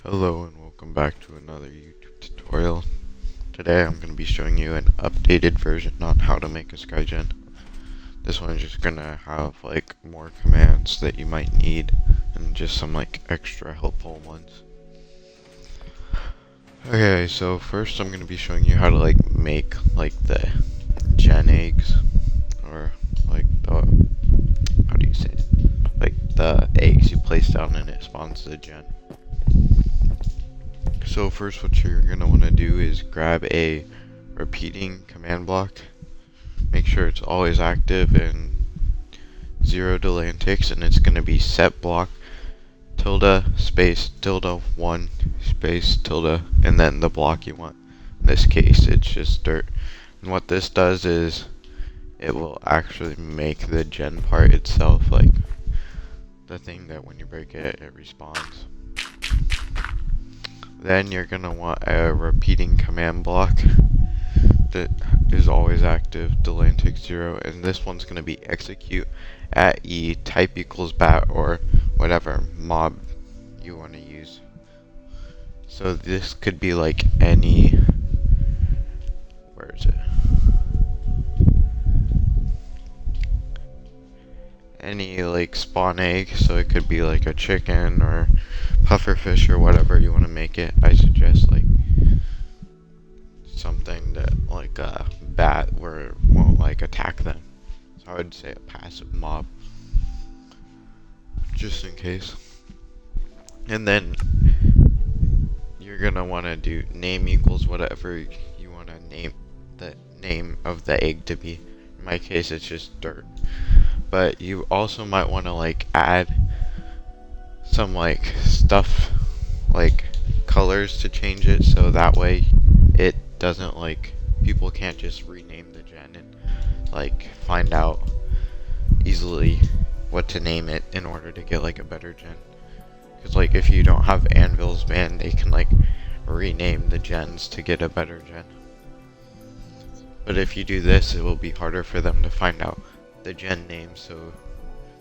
Hello and welcome back to another YouTube tutorial. Today I'm going to be showing you an updated version on how to make a skygen. This one is just going to have like more commands that you might need and just some like extra helpful ones. Okay, so first I'm going to be showing you how to like make like the gen eggs, or like the, how do you say it? Like the eggs you place down and it spawns the gen. So first what you're going to want to do is grab a repeating command block. Make sure it's always active and 0 delay and ticks, and it's going to be set block tilde space tilde 1 space tilde and then the block you want. In this case it's just dirt. And what this does is it will actually make the gen part itself, like the thing that when you break it, it respawns. Then you're going to want a repeating command block that is always active, delay and tick 0, and this one's going to be execute at e type equals bat or whatever mob you want to use. So this could be like any, where is it? Any like spawn egg, so it could be like a chicken or pufferfish or whatever you want to make it. I suggest like something that like a bat where it won't like attack them. So I would say a passive mob, just in case. And then you're gonna want to do name equals whatever you want to name the name of the egg to be. In my case it's just dirt. But you also might want to like add some like stuff, like colors to change it, so that way it doesn't like, people can't just rename the gen and like find out easily what to name it in order to get like a better gen. Because like if you don't have anvils, man, they can like rename the gens to get a better gen. But if you do this, it will be harder for them to find out the gen name, so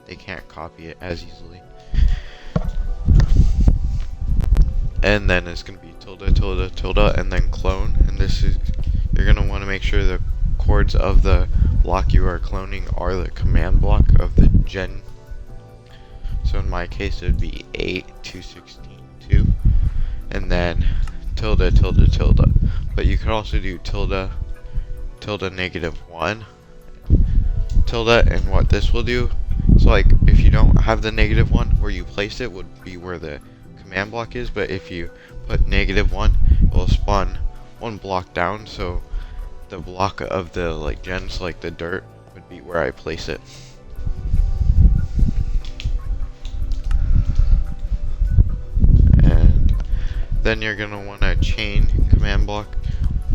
they can't copy it as easily. And then it's going to be tilde tilde tilde and then clone, and this is, you're going to want to make sure the chords of the block you are cloning are the command block of the gen. So in my case it would be 8 2 16 2, and then tilde tilde tilde. But you could also do tilde tilde -1 tilde, and what this will do, so like if you don't have the -1, where you place it would be where the command block is, but if you put -1, it will spawn one block down, so the block of the like gens, like the dirt, would be where I place it. And then you're gonna want to chain command block,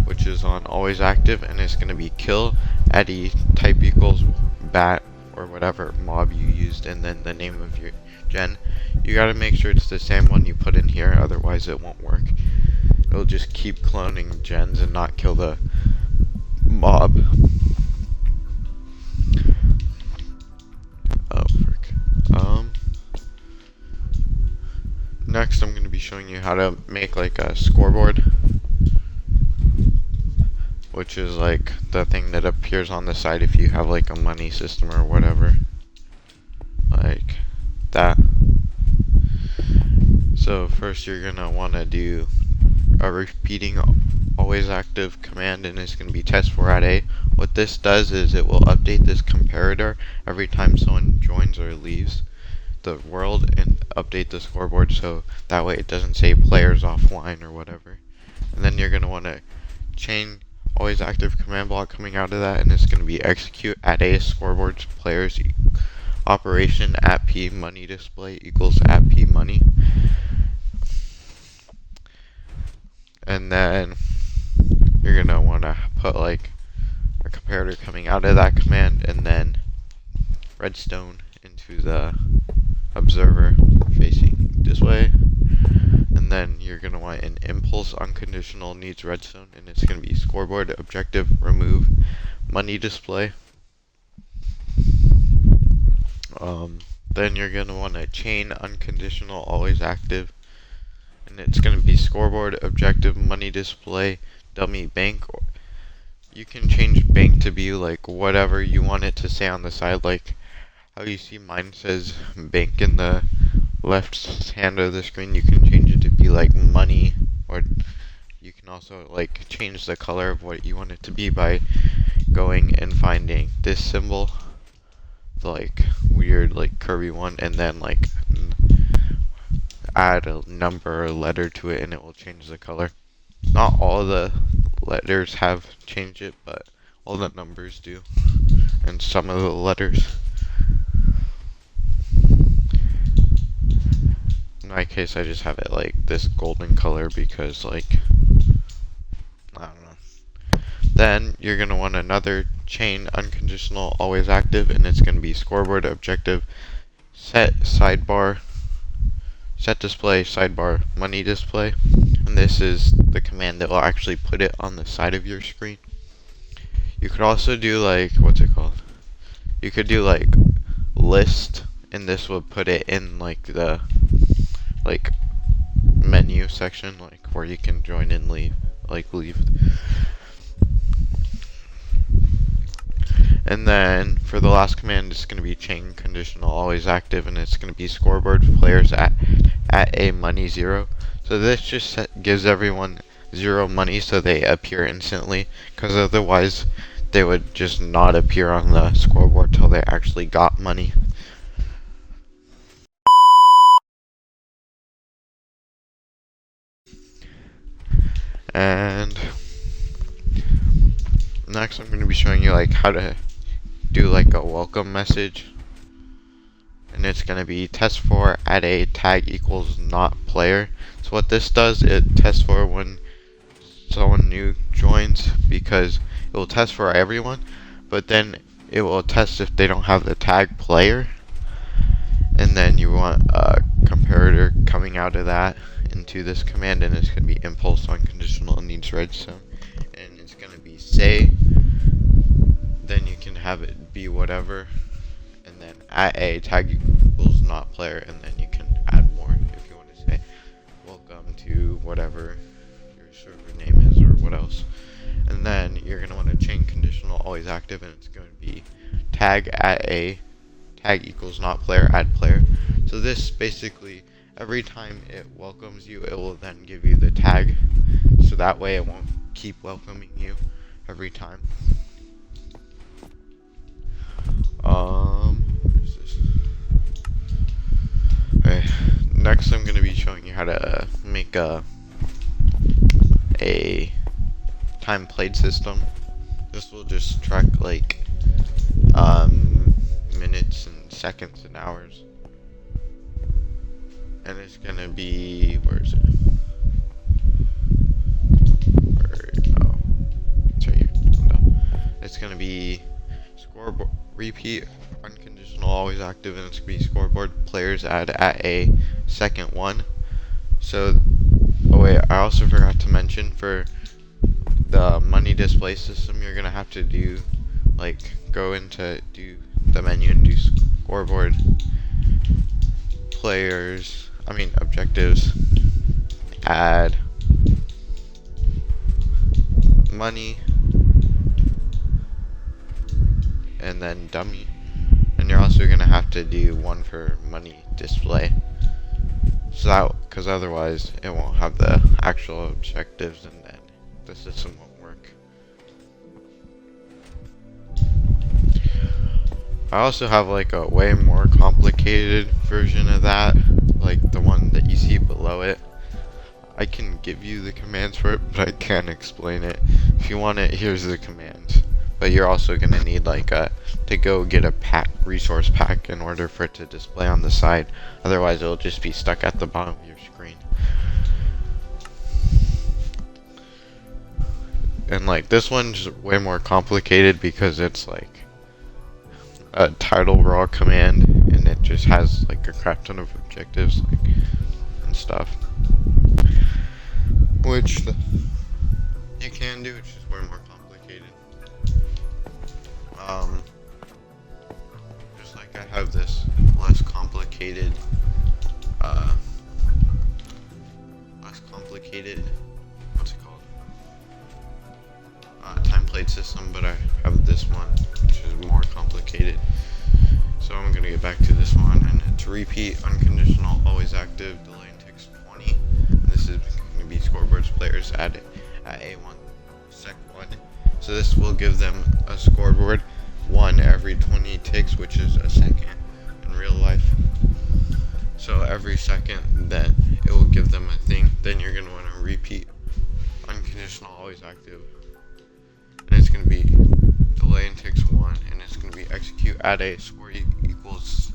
which is on always active, and it's going to be kill at e type equals bat or whatever mob you used, and then the name of your gen. You got to make sure it's the same one you put in here, otherwise it won't work. It'll just keep cloning gens and not kill the mob. Oh frick. Next I'm going to be showing you how to make like a scoreboard, which is like the thing that appears on the side if you have like a money system or whatever, like that. So first you're gonna want to do a repeating always active command, and it's going to be test4 at a. What this does is it will update this comparator every time someone joins or leaves the world, and update the scoreboard so that way it doesn't say players offline or whatever. And then you're going to want to chain always active command block coming out of that, and it's going to be execute at a scoreboard players operation at p money display equals at p money. And then you're going to want to put like a comparator coming out of that command, and then redstone into the observer facing this way. And then you're going to want an impulse unconditional needs redstone, and it's going to be scoreboard objective remove money display. Then you're going to want to chain unconditional always active, and and it's going to be scoreboard, objective, money display, dummy, bank. Or you can change bank to be like whatever you want it to say on the side, like how you see mine says bank in the left hand of the screen. You can change it to be like money, or you can also like change the color of what you want it to be by going and finding this symbol, the like weird like curvy one, and then like add a number or letter to it and it will change the color. Not all the letters have changed it, but all the numbers do, and some of the letters. In my case, I just have it like this golden color because, like, I don't know. Then you're going to want another chain, unconditional, always active, and it's going to be scoreboard, objective, set, sidebar, set display, sidebar, money display. And this is the command that will actually put it on the side of your screen. You could also do like, what's it called? You could do like list, and this would put it in like the like menu section, like where you can join and leave, like leave. And then for the last command, it's going to be chain conditional always active, and it's going to be scoreboard players at a money 0. So this just gives everyone 0 money so they appear instantly, because otherwise they would just not appear on the scoreboard till they actually got money. And next I'm going to be showing you like how to do like a welcome message, and it's going to be test for at a tag equals not player. So what this does, it tests for when someone new joins, because it will test for everyone, but then it will test if they don't have the tag player, and then you want a comparator coming out of that into this command, and it's going to be impulse unconditional needs redstone, and it's going to be say, then you can have it be whatever, and then at a tag equals not player, and then you can add more if you want to say welcome to whatever your server name is or what else. And then you're going to want to chain conditional always active, and it's going to be tag at a tag equals not player, add player. So this basically, every time it welcomes you, it will then give you the tag, so that way it won't keep welcoming you every time. What is this? Okay, next I'm going to be showing you how to make a time played system. This will just track like minutes and seconds and hours, and it's gonna be, where is it? Oh, it's right here. It's gonna be scoreboard repeat unconditional always active, and it's gonna be scoreboard players add at a second 1. So, oh wait, I also forgot to mention, for the money display system, you're gonna have to do like go into do the menu and do scoreboard players, objectives, add money, and then dummy, and you're also gonna have to do one for money display, so that, because otherwise it won't have the actual objectives, and then the system won't work. I also have like a way more complicated version of that, like the one that you see below it. I can give you the commands for it, but I can't explain it. If you want it, here's the commands. But you're also gonna need like to go get a resource pack in order for it to display on the side. Otherwise, it'll just be stuck at the bottom of your screen. And like this one's way more complicated because it's like a title raw command, and it just has like a crap ton of objectives and stuff, which you can do. It's just way more complicated. Just like I have this less complicated complicated, what's it called, time played system, but I have this one, which is more complicated. So I'm gonna get back to this one, and it's repeat, unconditional, always active, delay takes 20. And this is gonna be scoreboards players at A1 sec 1. So this will give them a scoreboard 1 every 20 ticks, which is a second in real life. So every second, then it will give them a thing. Then you're gonna want to repeat unconditional, always active, and it's gonna be delay and takes 1, and it's gonna be execute at a score equals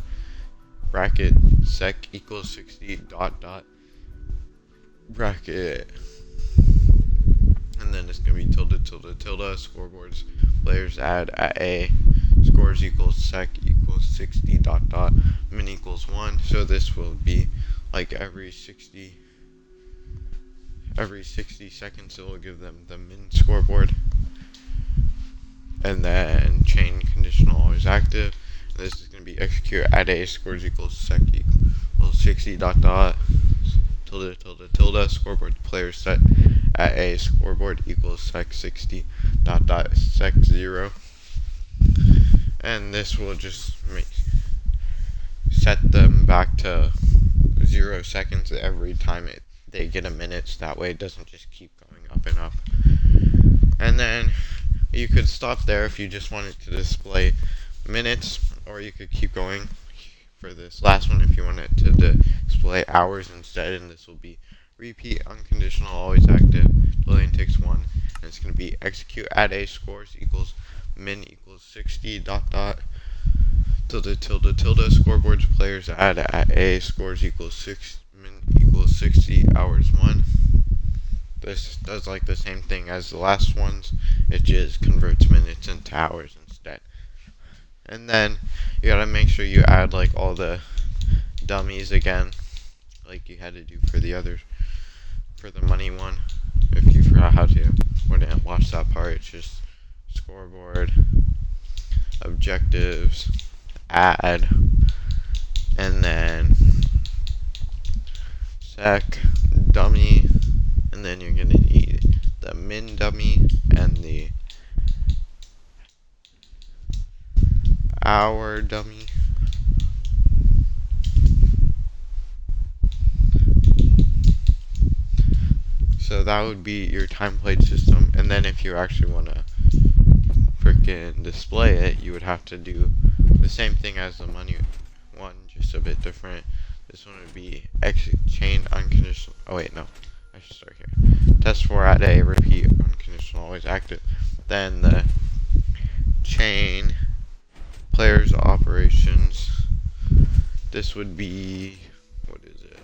bracket sec equals 60 dot dot bracket, and then it's gonna be tilde tilde tilde scoreboards players add at a scores equals sec equals 60 dot dot min equals 1. So this will be like every 60 seconds it will give them the min scoreboard, and then chain conditional always active. This is going to be execute at a scores equals sec equals 60 dot dot tilde tilde tilde scoreboard players set at a scoreboard equals sec 60 dot dot sec 0, and this will just set them back to 0 seconds every time they get a minute, so that way it doesn't just keep going up and up. And then you could stop there if you just wanted to display minutes, or you could keep going for this last one if you wanted to display hours instead, and this will be repeat unconditional always active, delay takes 1, and it's going to be execute at a scores equals min equals 60 dot dot tilde tilde tilde scoreboards players add at a scores equals 6 min equals 60 hours 1. This does like the same thing as the last ones, it just converts minutes into hours instead. And then you gotta make sure you add like all the dummies again, like you had to do for the others, for the money one. If you forgot how to, or didn't watch that part, it's just scoreboard, objectives, add, and then sec dummy, and then you're gonna need the min dummy and the hour dummy. So that would be your time played system. And then if you actually want to freaking display it, you would have to do the same thing as the money one, just a bit different. This one would be chain unconditional. Oh wait, no, I should start here. Test for at a repeat unconditional always active. Then the chain players operations. This would be, what is it?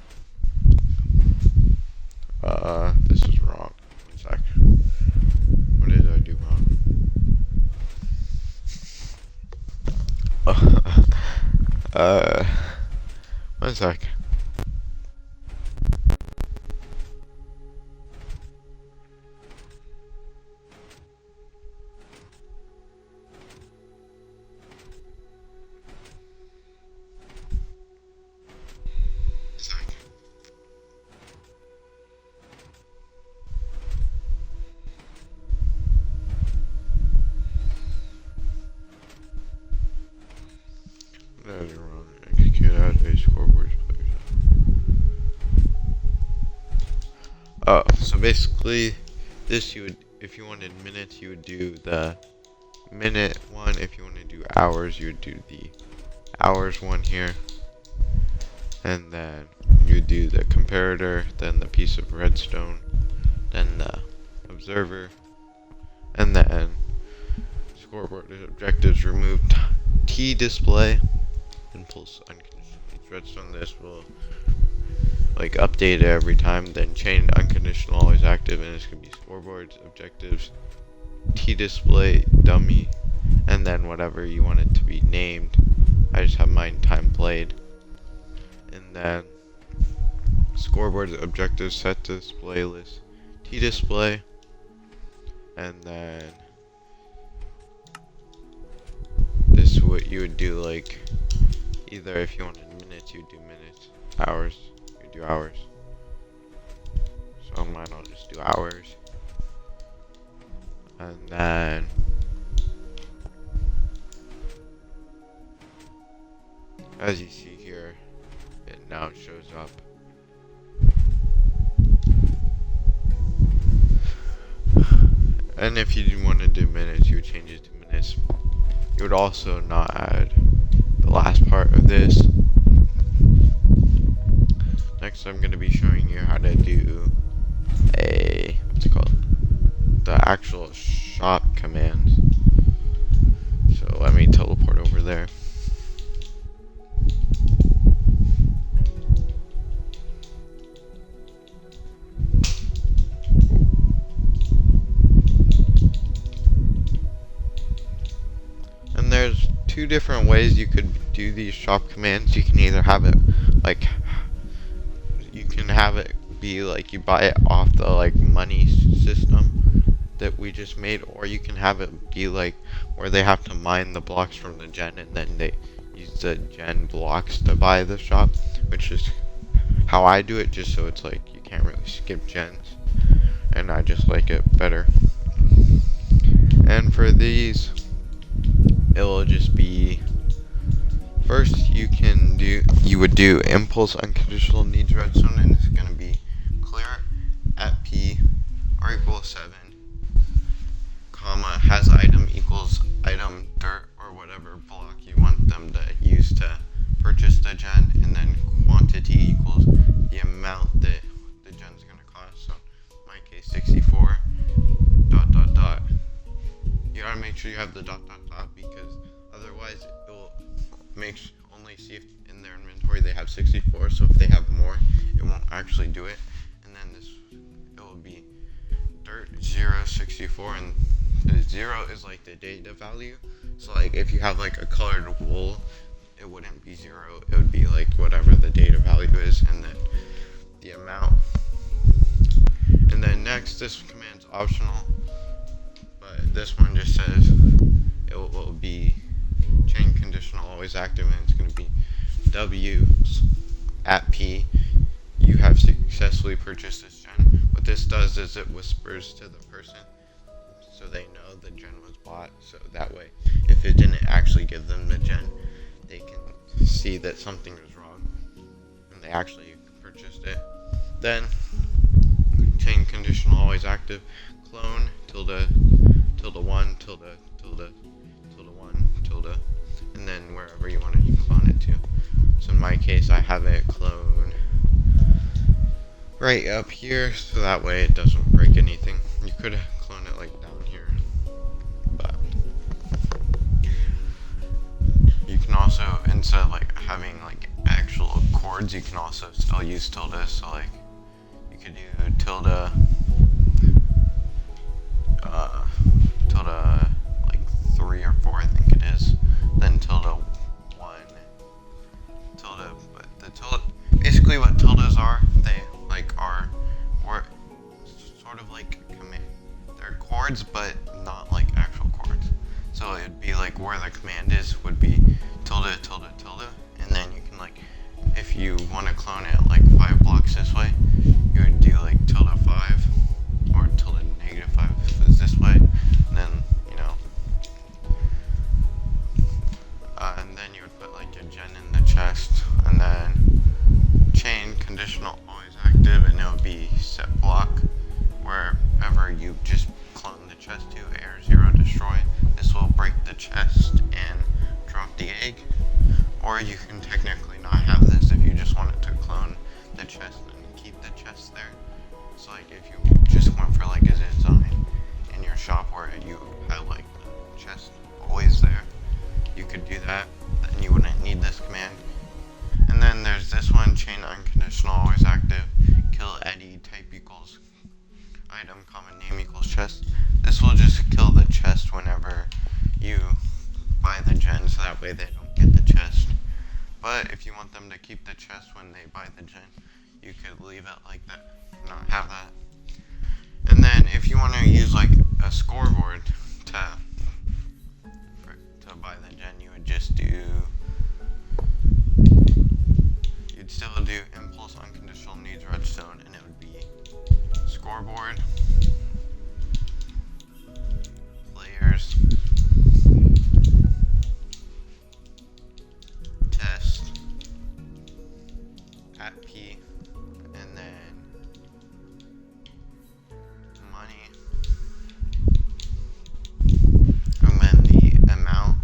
This is wrong. 1 sec. What did I do wrong? 1 sec. That is wrong. Execute out a scoreboard players. Oh, so basically, this you would, if you wanted minutes, you would do the minute one. If you want to do hours, you would do the hours one here, and then you do the comparator, then the piece of redstone, then the observer, and then scoreboard objectives remove T display. Impulse unconditional redstone. This will like update it every time. Then chain unconditional always active, and it's gonna be scoreboards, objectives, T display, dummy, and then whatever you want it to be named. I just have mine time played, and then scoreboards, objectives, set display list, T display, and then this is what you would do, like either if you wanted minutes, you would do minutes, hours, you would do hours. mine, I'll just do hours. And then as you see here, it now shows up. And if you didn't want to do minutes, you would change it to minutes. You would also not add the last part of this. Next, I'm going to be showing you how to do the actual shop commands. So let me teleport over there. And there's two different ways you could do these shop commands. You can either have it be like you buy it off the like money system that we just made, or you can have it be like where they have to mine the blocks from the gen and then they use the gen blocks to buy the shop, which is how I do it, just so it's like you can't really skip gens, and I just like it better. And for these, it will just be, first you would do impulse unconditional needs redstone, and it's going to be clear at p r equals 7, comma, has item equals item dirt or whatever block you want them to use to purchase the gen, and then quantity equals the amount that the gen's going to cost. So in my case 64 ... You gotta make sure you have the ... because otherwise it will only see if in their inventory they have 64, so if they have more it won't actually do it. And then it will be dirt 064, and the 0 is like the data value. So like if you have like a colored wool, it wouldn't be 0, it would be like whatever the data value is, and then the amount. And then next, this command's optional, but this one just says it will be chain conditional always active, and it's going to be W's at P. You have successfully purchased this gen. What this does is it whispers to the person so they know the gen was bought, so that way if it didn't actually give them the gen, they can see that something was wrong and they actually purchased it. Then chain conditional always active, clone tilde 1 tilde 1 and then wherever you want to clone it to. So in my case I have it clone right up here, so that way it doesn't break anything. You could clone it like down here, but you can also, instead of like having like actual chords, you can also still use tilde. So like you could do tilde like 3 or 4, I think it is, then tilde 1 tilde. But the tilde, basically what tildes are, they like are sort of like command, they're chords but not like actual chords. So it'd be like where the command is would be tilde, and then you can like, if you want to clone it like 5 blocks this way, you would do like tilde 5 or tilde -5 if it's this way, and then and then you would put like a gen in the chest, and then chain conditional always active, and it would be set block wherever you just clone the chest to, air 0 destroy. This will break the chest and drop the egg. Or you can technically not have this if you just wanted to clone the chest and keep the chest there. So like if you just went for like a design in your shop where you had like the chest always there, you could do that, then you wouldn't need this command. And then there's this one, chain unconditional always active, kill Eddie type equals item, common name equals chest. This will just kill the chest whenever you buy the gen, so that way they don't get the chest. But if you want them to keep the chest when they buy the gen, you could leave it like that, not have that. And then if you want to use like a scoreboard to buy the gen, you would just you'd still do impulse unconditional needs redstone, and it would be scoreboard, players, test, at P, and then money, and then the amount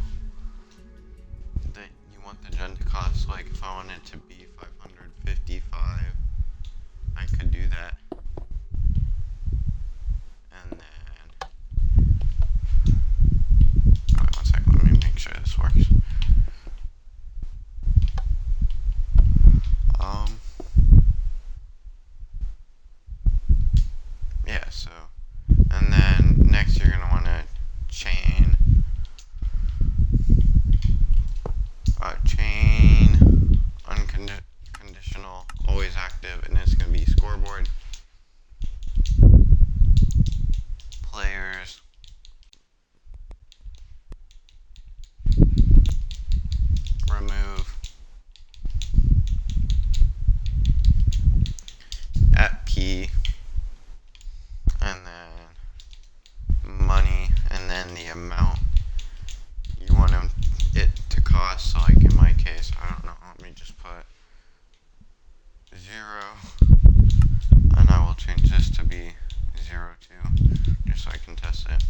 that you want the gen to cost. Like if I wanted to be 555, I could do that. And then, wait 1 second, let me make sure this works. Yeah, so, and then next you're gonna want to chain unconditional, always active, and it's gonna be scoreboard, players, remove, at P, and then money, and then the amount you want it to cost. So like in my case, I don't know, let me just put 0, and I will change this to be 02, just so I can test it.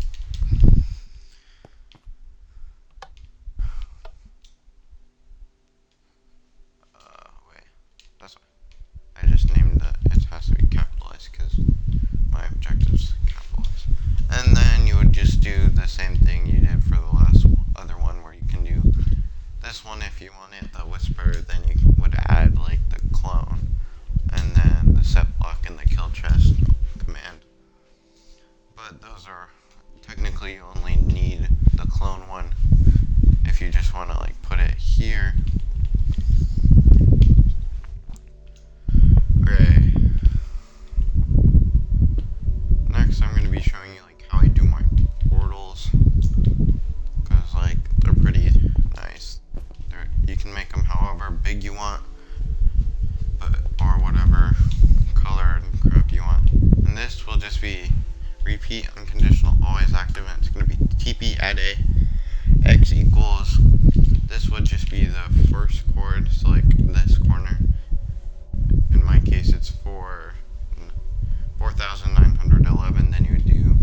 Wait, that's why I just named it has to be capitalized because my objective's capitalized. And then you would just do the same thing you did for the last other one, where you can do this one if you wanted the whisper, then you would add like the clone, and then the set block and the kill chest command. But those are technically, you only need the clone one if you just want to like put it here. Okay. Next I'm going to be showing you like how I do my portals, because like they're pretty nice. You can make them however big you want, or whatever color and crap you want. And this will just be repeat, unconditional, always active, and it's going to be TP add A, X equals, this would just be the first chord, so like this corner. In my case it's 4,911, then you would do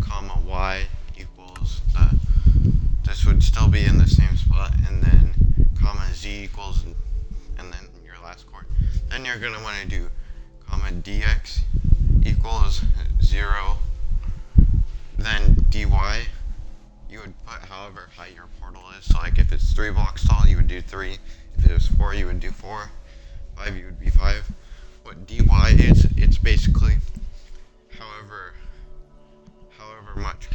comma Y equals this would still be in the same spot, and then comma Z equals, and then your last chord. Then you're going to want to do comma DX equals 0, then DY. You would put however high your portal is, so like if it's 3 blocks tall, you would do 3. If it was 4, you would do 4. 5, you would be 5. What DY is, it's basically however much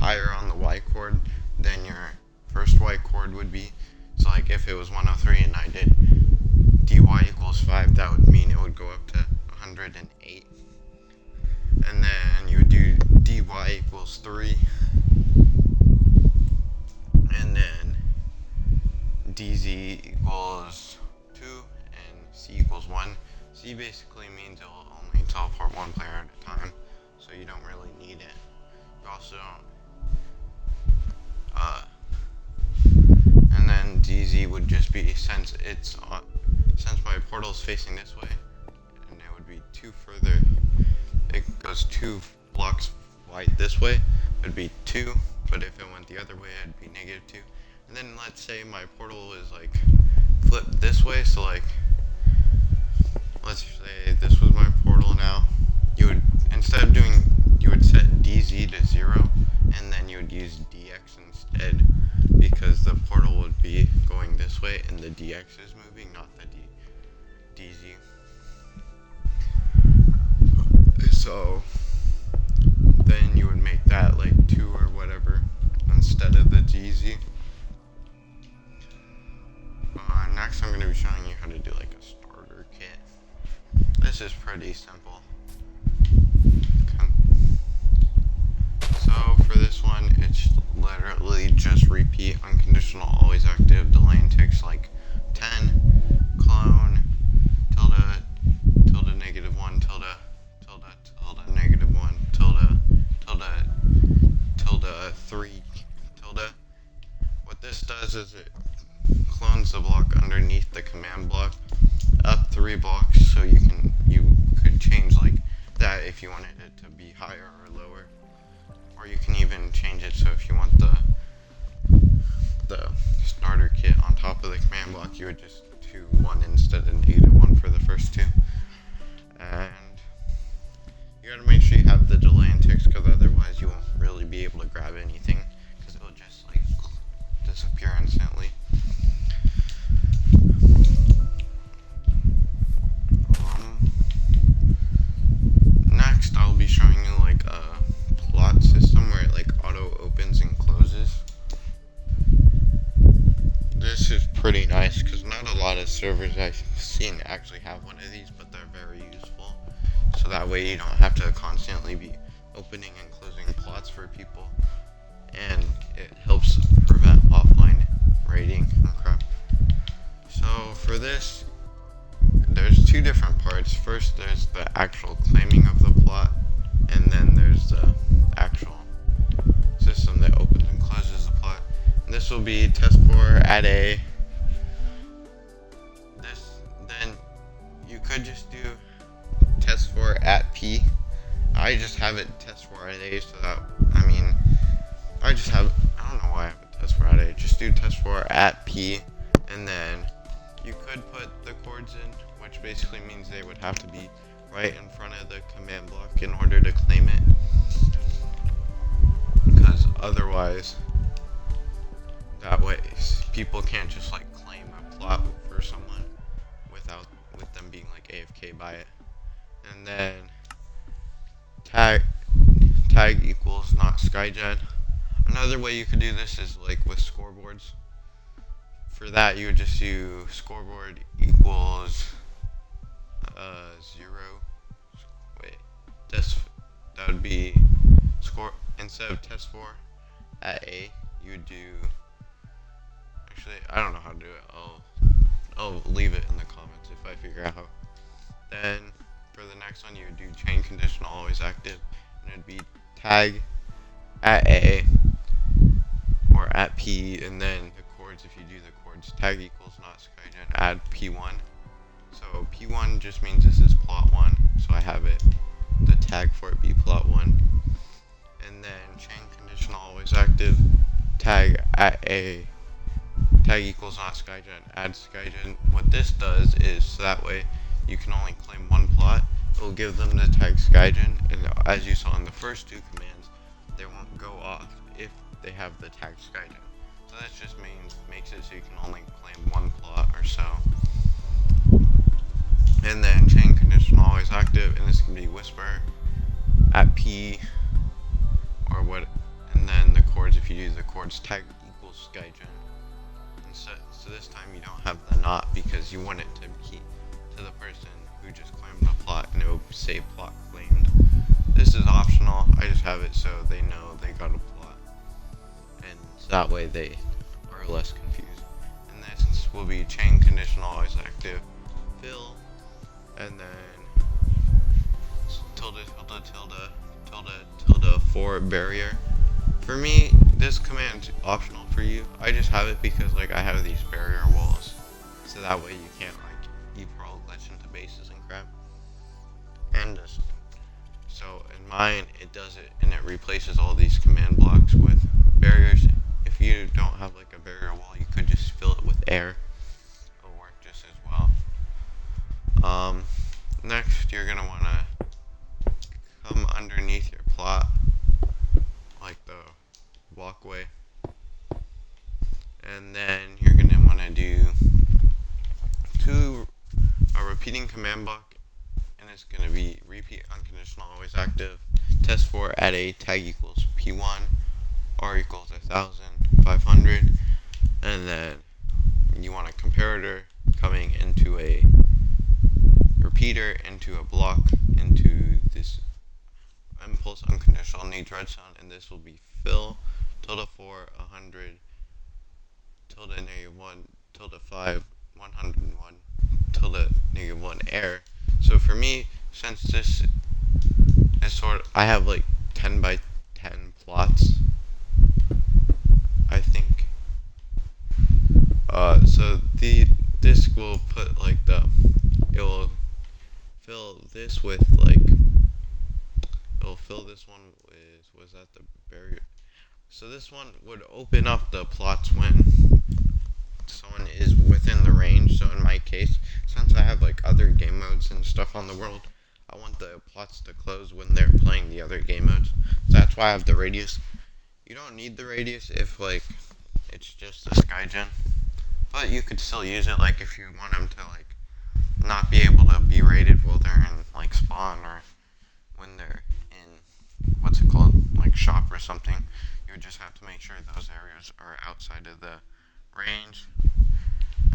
higher on the Y chord than your first Y chord would be. So like if it was 103 and I did DY equals 5, that would mean it would go up to 108. And then you would do DY equals 3. And then DZ equals 2 and C equals 1. C basically means it will only teleport one player at a time, so you don't really need it. You also and then DZ would just be, since my portal is facing this way, and it would be it goes 2 blocks wide this way, it would be 2, but if it went the other way, it'd be -2. And then let's say my portal is like flipped this way, so like let's say this was my portal now. You would, you would set DZ to 0, and then you would use DX instead, because the portal would be going this way and the DX is moving, not the DZ. So then you would make that like 2 or whatever instead of the DZ. Next I'm going to be showing you how to do like a starter kit. This is pretty simple. Okay. So for this one, it's literally just repeat, unconditional, always active, delay and takes like 10, clone, tilde, -1, tilde, does is it clones the block underneath the command block up 3 blocks, so you could change like that if you wanted it to be higher or lower, or you can even change it so if you want the starter kit on top of the command block, you would just do 1 instead of -1 for the first 2. And you gotta make sure you have the delay and ticks, because otherwise you won't really be able to grab anything, because it'll just like disappear instantly. Next I'll be showing you like a plot system where it like auto opens and closes. This is pretty nice because not a lot of servers I've seen actually have one of these, but they're very useful. So that way you don't have to constantly be opening and closing plots for people, and it helps prevent offline raiding and crap. So for this, there's 2 different parts. First, there's the actual claiming of the plot, and then there's the actual system that opens and closes the plot. And this will be test 4 at A. Then you could just do test 4 at P. I just have it test 4 at A, so that, I don't know why I have it test 4 at A. Just do test 4 at P, and then you could put the chords in, which basically means they would have to be right in front of the command block in order to claim it, because otherwise, that way people can't just like claim a plot for someone with them being like AFK by it. And then tag equals not skygen. Another way you could do this is like with scoreboards. For that, you would just do scoreboard equals 0. Wait, that would be score. Instead of test 4 at A, you would do. Actually, I don't know how to do it. I'll leave it in the comments if I figure out how. Then for the next one, you would do chain conditional always active, and it'd be tag at A or at P, and then the chords, if you do the chords, tag equals not skygen, add P1. So P1 just means this is plot 1, so I have it, the tag for it be plot 1. And then chain conditional always active, tag at A, tag equals not skygen, add skygen. What this does is, so that way you can only claim 1 plot. It will give them the tag skygen, and as you saw in the first 2 commands, they won't go off if they have the tag skygen. So that just makes it so you can only claim 1 plot or so. And then chain conditional always active, and this can be whisper at P or what, and then the chords, if you do the chords, tag equals skygen. And so this time you don't have the not, because you want it to be to the person who just claimed the plot, and it will say plot claimed. This is optional. I just have it so they know they got a plot, and so that way they are less confused. And this will be chain conditional always active, fill, and then tilde for barrier. For me, this command's optional for you. I just have it because like I have these barrier walls, so that way you can't like e-pro glitch into bases and crap. And so in mine, it does it, and it replaces all these command blocks with barriers. If you don't have like a barrier wall, you could just fill it with air. It'll work just as well. Next, you're gonna wanna come underneath your plot, like the walkway, and then you're gonna wanna do a repeating command block, and it's gonna be repeat unconditional always active, test 4 at A, tag equals P1, R equals 1500, and then you want a comparator coming into a repeater, into a block, into this impulse unconditional needs redstone, and this will be fill, tilde 4, 100, tilde -1, tilde 5, 101, tilde -1 air. So for me, since this is I have like 10 by 10 plots, I think. So the disk will put like it will fill this with like, it'll fill this one with, was that the barrier? So this one would open up the plots when someone is within the range. So in my case, since I have like other game modes and stuff on the world, I want the plots to close when they're playing the other game modes. So that's why I have the radius. You don't need the radius if like it's just a skygen, but you could still use it like if you want them to like not be able to be rated while they're in like spawn, or when they're in, what's it called, like shop or something. You would just have to make sure those areas are outside of the range.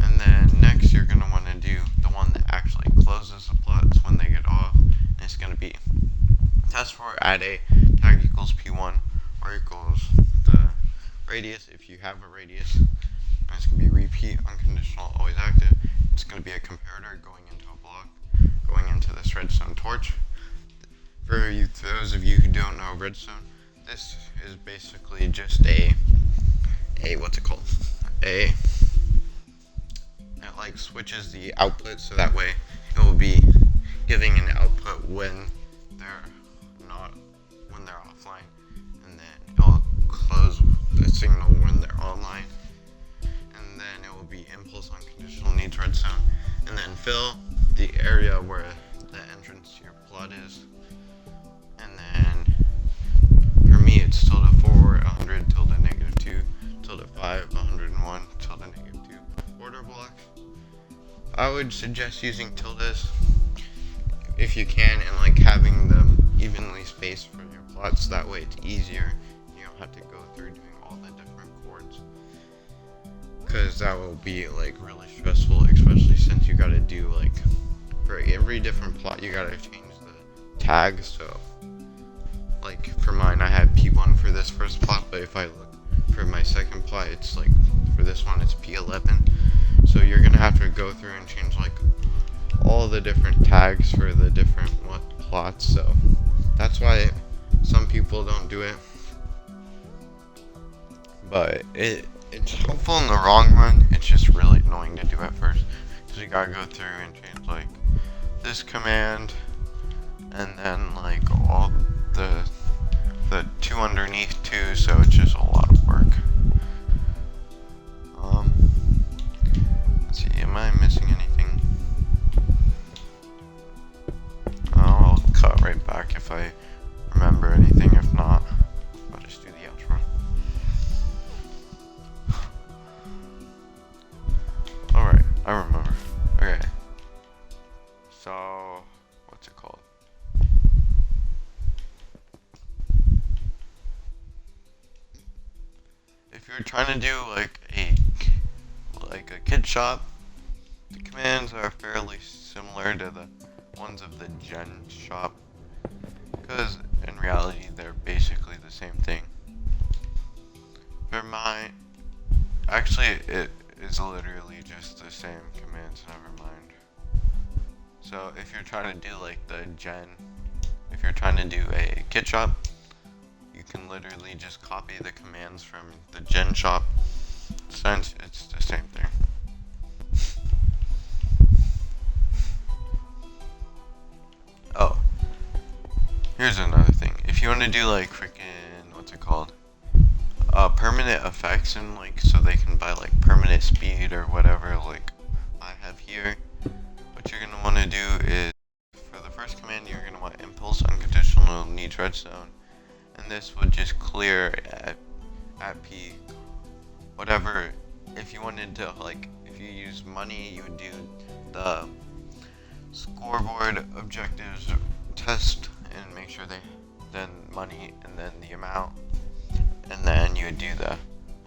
And then next you're going to want to do the one that actually closes the plots when they get off. And it's going to be test for add a tag equals p1 or equals the radius if you have a radius. And it's going to be repeat unconditional always active. It's going to be a comparator going into a block, going into this redstone torch. For those of you who don't know redstone, this is basically just a what's it called? It like switches the output, so that way it will be giving an output when they're offline, and then it will close the signal when they're online, and then it will be impulse unconditional needs redstone, and then fill the area where the entrance to your plot is, and then for me it's tilde 4 100 tilde -2 tilde 5 101 tilde -2 order blocks. I would suggest using tildes if you can, and like having them evenly spaced for your plots. That way it's easier. You don't have to go through doing all the different chords, because that will be like really stressful, especially since you gotta do like for every different plot you gotta change the tag. So like for mine I have P1 for this first plot, but if I look for my second plot, it's like for this one it's P11. So you're gonna have to go through and change like all the different tags for the different plots. So that's why some people don't do it, but it's helpful in the long run. It's just really annoying to do at first, because you gotta go through and change like this command, and then like all the two underneath too. So it's just a lot of work. Let's see, am I missing anything? I'll cut right back if I remember anything. If not, I'll just do the outro. Alright, I remember. Okay. So, what's it called? If you're trying to do like a kid shop, the commands are fairly similar to the ones of the gen shop, because in reality they're basically the same thing. For mine, actually it is literally just the same commands, never mind. So if you're trying to do like the gen, if you're trying to do a kit shop, you can literally just copy the commands from the gen shop, since it's the same thing. Oh, here's another thing. If you want to do like freaking, what's it called? Permanent effects, and like so they can buy like permanent speed or whatever like I have here. What you're gonna want to do is, for the first command, you're gonna want impulse unconditional needs redstone, and this would just clear at P whatever. If you wanted to like, if you use money, you would do the scoreboard objectives test and make sure then money, and then the amount, and then you would do the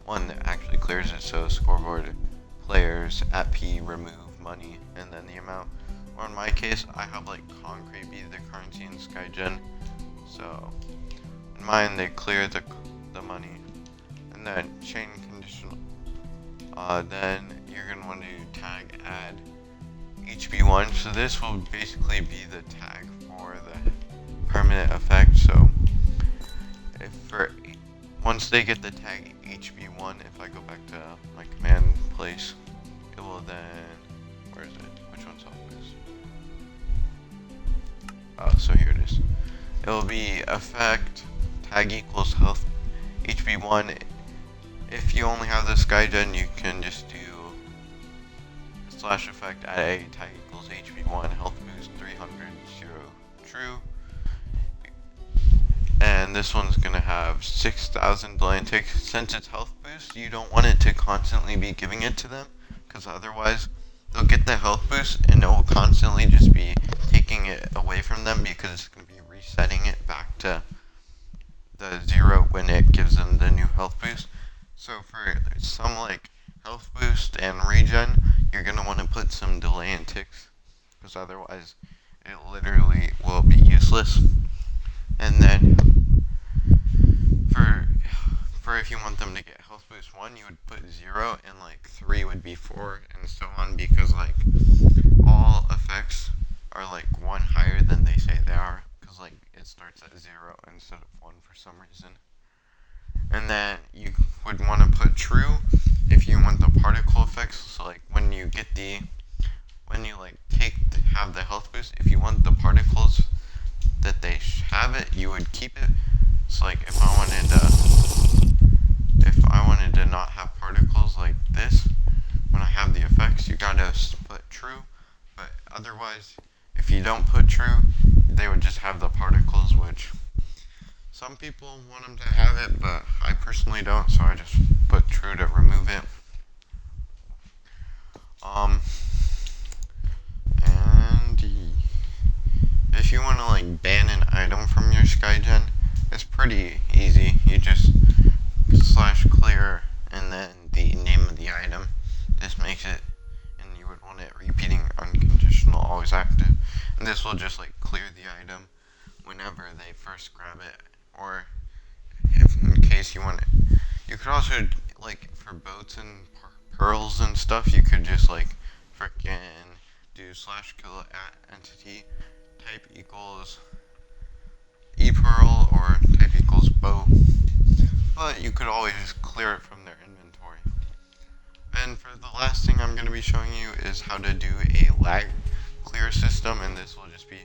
one that actually clears it. So scoreboard players at P remove money, and then the amount. Or in my case, I have like concrete be the currency in skygen, so in mine they clear the money, and then chain conditional. Then you're gonna want to tag add HB1. So this will basically be the tag for the permanent effect. So once they get the tag HB1, if I go back to my command place, will then, where is it? Which one's health boost? Oh, so here it is. It will be effect tag equals health HP1. If you only have the skygen, you can just do slash effect at a tag equals HP1 health boost 300 0 true. And this one's gonna have 6,000 delay and tick. Since it's health boost, you don't want it to constantly be giving it to them, because otherwise they'll get the health boost and it will constantly just be taking it away from them, because it's gonna be resetting it back to the 0 when it gives them the new health boost. So for some like health boost and regen, you're gonna want to put some delay and ticks, because otherwise it literally will be useless. And then for if you want them to get health boost 1, you would put 0, and like 3 would be 4, and so on, because like all effects are like 1 higher than they say they are, because like it starts at 0 instead of 1 for some reason. And then you would want to put true if you want the particle effects. So like when you like have the health boost, if you want the particles that they have it, you would keep it. So like if I wanted to not have particles like this when I have the effects, you gotta put true. But otherwise, if you don't put true, they would just have the particles, which some people want them to have it, but I personally don't, so I just put true to remove it. And if you want to like ban an item from your skygen, it's pretty easy. You just slash clear and then the name of the item. This makes it, and you would want it repeating unconditional always active. And this will just like clear the item whenever they first grab it, or if in case you want it. You could also, like for boats and pearls and stuff, you could just like frickin' do slash kill at entity type equals ePearl or type equals boat, but you could always just clear it from their inventory. And for the last thing I'm going to be showing you is how to do a lag clear system, and this will just be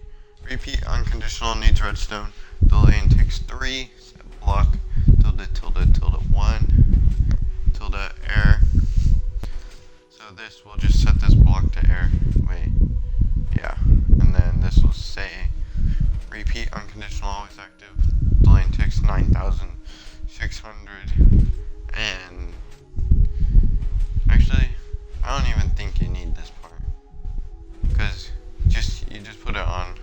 repeat unconditional needs redstone, delay and takes 3, set block, tilde tilde tilde 1, tilde air. So this will just set this block to air. Wait, yeah. And then this will say repeat unconditional always active, delay and takes 9,600. And actually, I don't even think you need this part, because you just put it on.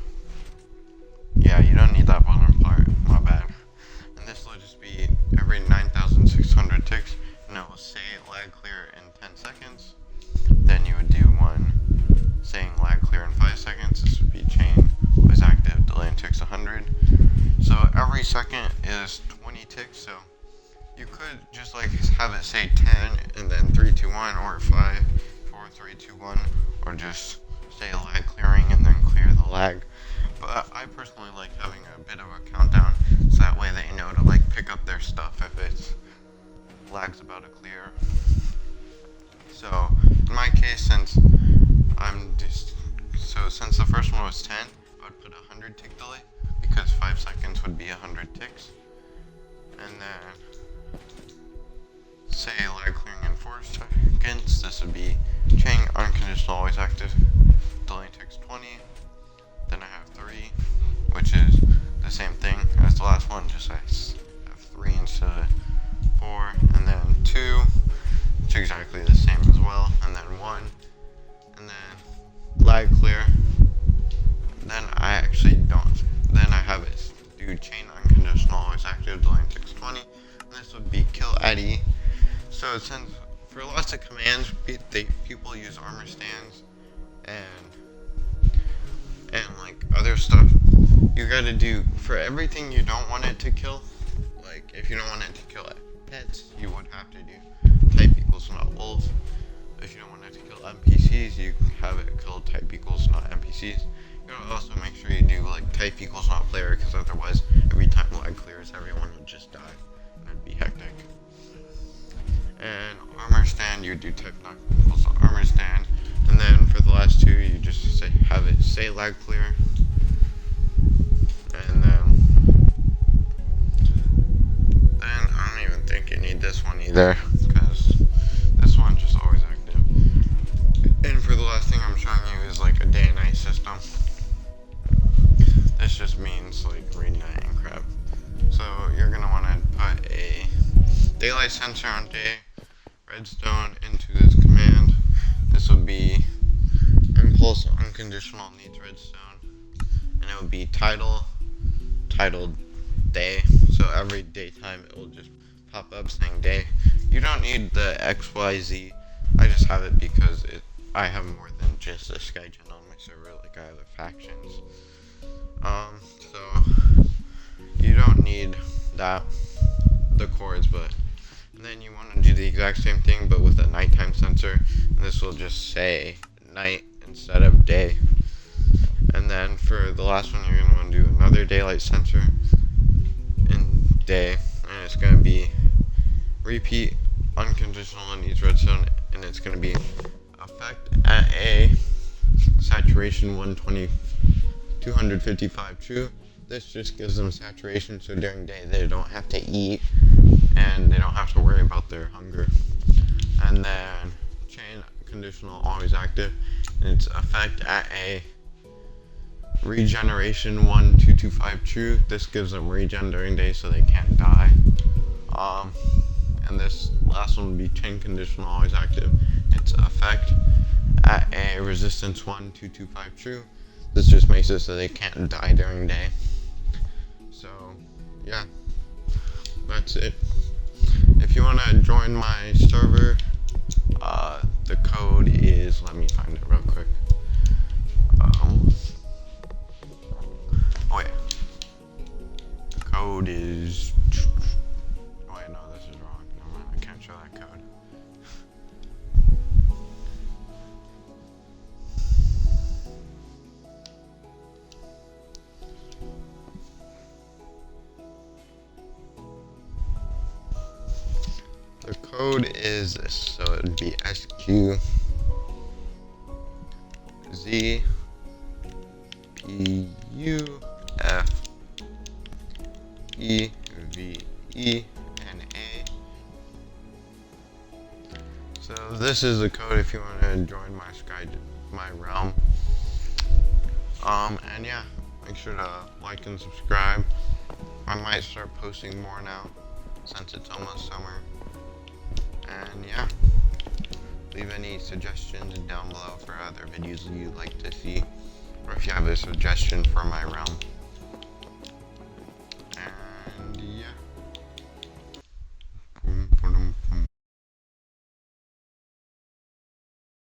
Yeah, you don't need that bottom part, my bad. And this will just be every 9,600 ticks, and it will say lag clear in 10 seconds. Then you would do one saying lag clear in 5 seconds. This would be chain always active, delay and ticks 100. So every second is 20 ticks, so you could just like have it say 10 and then 3, 2, 1, or 5, 4, 3, 2, 1, or just say lag clearing and then clear the lag. But I personally like having a bit of a countdown, so that way they know to like pick up their stuff if it's lag's about to clear. So in my case, since since the first one was 10, I would put 100 tick delay, because 5 seconds would be 100 ticks. And then say lag clearing in 4 seconds, this would be chain unconditional always active, delay takes 20. Then I have 3, which is the same thing as the last one, just I have 3 instead of 4, and then 2, which is exactly the same as well, and then 1, and then lag clear. Then I actually don't. Then I have it do chain unconditional always active, delay takes 20, and this would be kill Eddie. So since for lots of commands, people use armor stands and like other stuff, you gotta do for everything you don't want it to kill. Like if you don't want it to kill pets, you would have to do type equals not wolf. If you don't want it to kill NPCs, you have it kill type equals not NPCs. You gotta also make sure you do like type equals not player, because otherwise every time lag clears, everyone would just die and it'd be hectic. And armor stand, you do type knock equals armor stand. And then for the last two, you just have it say lag clear. And then I don't even think you need this one either, because this one's just always active. And for the last thing I'm showing you is like a day and night system. This just means like rain night and crap. So you're gonna want to put a daylight sensor on day, redstone into this command. This will be impulse unconditional needs redstone, and it will be titled day. So every daytime it will just pop up saying day. You don't need the XYZ. I just have it because I have more than just a skygen on my server. Like I have the factions. So you don't need that, the chords, and then you want to do the exact same thing but with a nighttime sensor, and this will just say night instead of day. And then for the last one, you're going to want to do another daylight sensor in day, and it's going to be repeat unconditional needs redstone, and it's going to be effect at a saturation 255 true. This just gives them saturation, so during day they don't have to eat and they don't have to worry about their hunger. And then chain conditional always active, and it's effect at a regeneration 225 true. This gives them regen during day so they can't die. And this last one would be chain conditional always active. It's effect at a resistance 225 true. This just makes it so they can't die during day. So yeah, that's it. If you want to join my server, the code is, let me find it real quick. Oh yeah, the code is, oh wait, no, this is wrong. Never mind, I can't show that code. The code is this, so it would be SQZPUFEVENA. So this is the code if you want to join my realm. And yeah, make sure to like and subscribe. I might start posting more now since it's almost summer. And yeah, leave any suggestions down below for other videos you'd like to see, or if you have a suggestion for my realm.